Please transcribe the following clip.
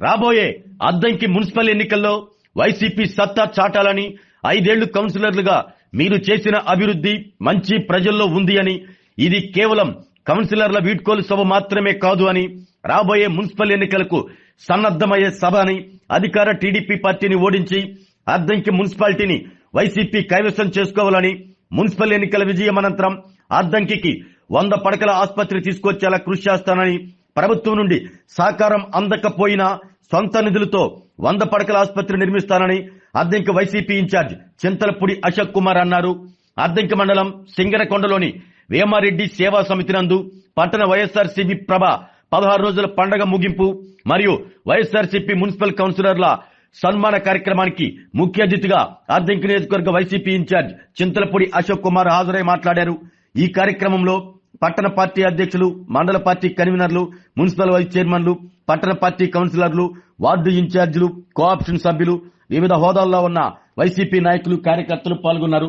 రాబోయే అద్దంకి మున్సిపల్ ఎన్నికల్లో వైసీపీ సత్తా చాటాలని 5 ఏళ్లు కౌన్సిలర్లుగా మీరు చేసిన అభివృద్ధి మంచి ప్రజల్లో ఉంది అని, ఇది కేవలం కౌన్సిలర్ల వీడ్కోలు సభ మాత్రమే కాదు అని, రాబోయే మున్సిపల్ ఎన్నికలకు సన్నద్దమయ్యే సభ అని, అధికార టీడీపీ పార్టీని ఓడించి అద్దంకి మున్సిపాలిటీని వైసీపీ కైవసం చేసుకోవాలని, మున్సిపల్ ఎన్నికల విజయం అనంతరం అద్దంకి 100 పడకల ఆసుపత్రి తీసుకొచ్చేలా కృషి చేస్తానని, ప్రభుత్వం నుండి సహకారం అందకపోయినా సొంత నిధులతో 100 పడకల ఆసుపత్రి నిర్మిస్తానని అద్దంకి వైసీపీ ఇన్ఛార్జ్ చింతలపూడి అశోక్ కుమార్ అన్నారు. అద్దంకి మండలం సింగరకొండలోని వేమారెడ్డి సేవా సమితి నందు పట్టణ వైఎస్ఆర్సీపీ ప్రభ 16 రోజుల పండగ ముగింపు మరియు వైఎస్ఆర్సీపీ మున్సిపల్ కౌన్సిలర్ల సన్మాన కార్యక్రమానికి ముఖ్య అతిథిగా అద్దంకి నియోజకవర్గ వైసీపీ ఇన్ఛార్జ్ చింతలపూడి అశోక్ కుమార్ హాజరై మాట్లాడారు. ఈ కార్యక్రమంలో పట్టణ పార్టీ అధ్యక్షులు, మండల పార్టీ కన్వీనర్లు, మున్సిపల్ వైస్ చైర్మన్లు, పట్టణ పార్టీ కౌన్సిలర్లు, వార్డు ఇన్ఛార్జీలు, కోఆప్షన్ సభ్యులు, వివిధ హోదాల్లో ఉన్న వైసీపీ నాయకులు, కార్యకర్తలు పాల్గొన్నారు.